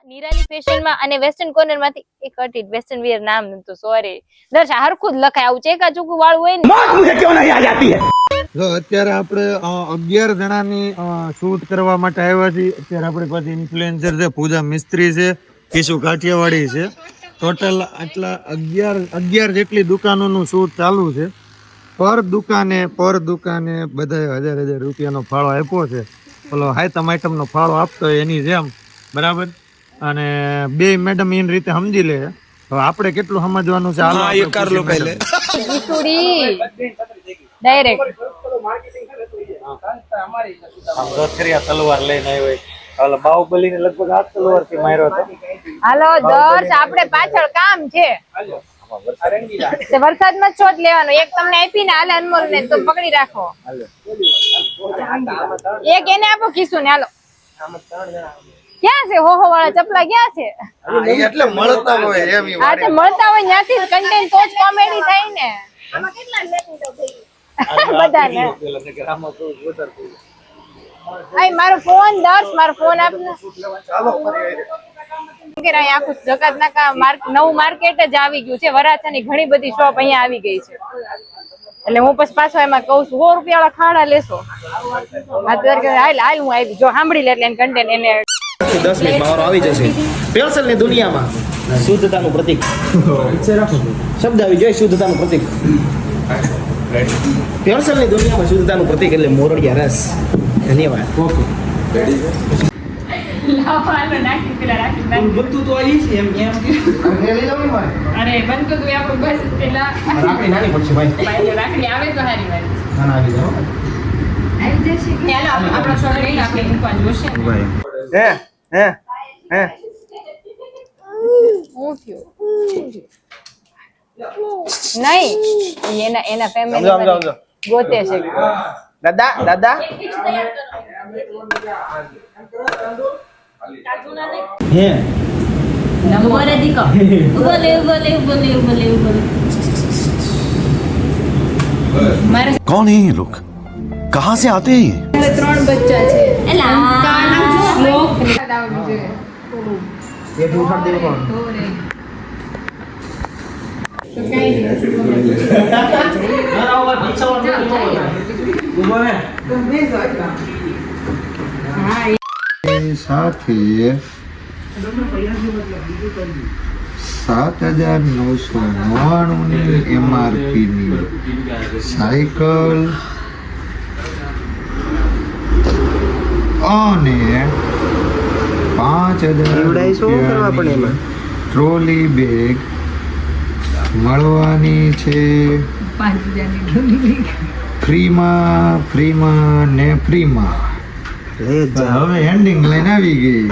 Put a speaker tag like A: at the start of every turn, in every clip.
A: નિરાલી ફેશનમાં અને western corner માંથી એક કટિટ વેસ્ટર્ન વિયર નામ નતું સોરી દર્શા હરખું જ લખાય આવું ચેકા ચૂકું વાળું હોય ને
B: मौत मुझे क्यों नहीं आ जाती है।
C: જો અત્યારે આપણે 11 જણાની શૂટ કરવા માટે આવ્યા છીએ. અત્યારે આપણી પાસે ઇન્ફ્લુએન્સર છે, પૂજા મિસ્ત્રી છે, કિશુ કાઠિયાવાડી છે. ટોટલ આટલા 11 જેટલી દુકાનોનું શૂટ ચાલુ છે. પર દુકાને બધાએ 1000 રૂપિયાનો ફાળો આપ્યો છે. ઓલો હાઈતમ આઈટમનો ફાળો આપતો હોય એની જેમ બરાબર. અને બે મેડમ એની રીતે સમજી લે. હવે આપણે કેટલું સમજવાનું છે હાલો એ કર લો પહેલે.
A: કિશોરી ડાયરેક્ટ
C: તલવાર લઈને આવ્યો. હાલો બાહુબલી ને લગભગ આ તલવાર થી માર્યો હતો.
A: હાલો દર્શ આપણે પાછળ કામ છે તે વરસાદમાં જ શોટ લેવાનો એક તમને આપીને હાલે અનમોલ ને તો પકડી રાખો એક એને આપો કિશુ ને હાલો ક્યાં છે હોહો વાળા ચપલા ક્યાં છે
C: એટલે મળતા હોય એમ ઈ
A: હા તે મળતા હોય ત્યાંથી કન્ટેન્ટ તો જ કોમેડી થાય ને આમાં કેટલા લેતી તો ગઈ બધાને આઈ મારો ફોન દર્શ મારો ફોન આપને ચાલો ફરી આખું જગત નાકા નવું માર્કેટ જ આવી ગયું છે વરાછાની ઘણી બધી શોપ અહીંયા આવી ગઈ છે એટલે હું પછી પાછો એમાં કહું છું 100 રૂપિયા વાળા ખાડા લેશો હાલ હું આવી જો સાંભળી લે એટલે કન્ટેન્ટ એને
D: 10 મિનિટમાં વારો આવી જશે પેન્સલની દુનિયામાં શુદ્ધતાનું પ્રતીક શબ્દ આવી જોઈએ શુદ્ધતાનું પ્રતીક પેન્સલની દુનિયામાં શુદ્ધતાનું પ્રતીક એટલે મોરડિયા રસ ધન્યવાદ ઓકે
A: લાવવાનો નાખી પેલા રાખી
D: બધું તો આવી છે એમ
A: અરે બંધ તો તું આપણું બસ પેલા
D: રાખડી નાની પડશે ભાઈ
A: રાખડી આવે તો સારી વાત
D: ના આવી જાઓ
A: આવી જશે ચાલો આપણો શોટ લઈને આપણે મૂકવા જોશે
C: હે
A: હું થયો નહીં એના ફેમિલી ગોતે છે
D: દાદા હે
A: નંબર દીકો બોલે મારે
B: कौन है ये लोग कहाँ से आते हैं ये
A: 3 બચ્ચા છે એલા શ્લોક
D: એ ઉઠાડ દેવો કોણ
A: તો કઈ
C: સાથે 7,999 ની એમઆરપી ની સાયકલ અને 5,000 ટ્રોલી બેગ મળવાની છે
A: 5000 ની ટ્રોલી બેગ
C: ફ્રીમાં ને ફ્રીમાં હવે એન્ડિંગ લઈને આવી ગઈ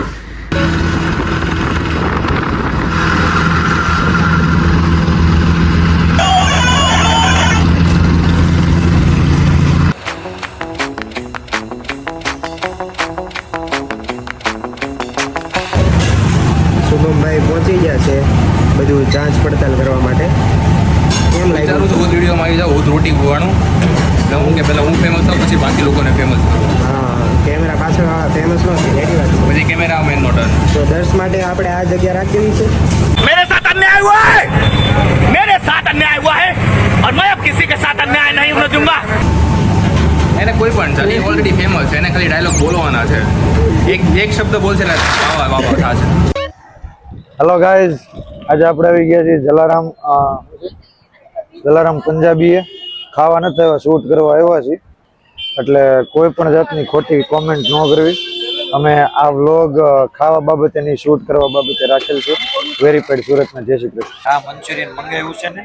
D: શુભમભાઈ પહોંચી ગયા છે બધું જાંચ પડતાલ કરવા માટે કેમ લાગ્યું
E: હું વિડીયોમાં આવી જાઉં હું રોટી ખોવાનું એટલે હું કે પહેલાં હું ફેમસ થાઉં પછી બાકી લોકોને ફેમસ કરું
D: હા કેમેરા પાછળ ફેમસ નથી રેડી વાત
E: પછી કેમેરા મેન મોટર
D: તો દર્શ માટે આપણે આ જગ્યા રાખેલી છે
B: मेरे साथ अन्याय हुआ है मेरे साथ अन्याय हुआ है और मैं अब किसी के साथ अन्याय नहीं होने दूंगा।
E: એને કોઈ પણ ચાલે ઓલરેડી ફેમસ છે એને ખાલી ડાયલોગ બોલવાના છે એક શબ્દ બોલશે ને વાહ વાહ થશે.
C: હેલો ગાઈઝ આજે આપણે આવી ગયા છીએ જલારામ પંજાબીએ ખાવા નથી આવ્યા શૂટ કરવા આવ્યા છીએ એટલે કોઈ પણ જાતની ખોટી કોમેન્ટ ન કરવી. અમે આ વ્લોગ ખાવા બાબતેની શૂટ કરવા બાબતે રાખેલ છે વેરીફાઈડ સુરતના જય શ્રી કૃષ્ણ. આ મંચુરિયન મંગાવ્યું છે ને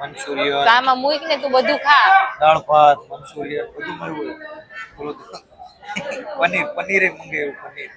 C: મંચુરિયન
A: આમાં મૂક ને તું બધું ખા
C: દાળ ભાત મંચુરિયન બધું મળ્યું પનીર મંગાવ્યું પનીર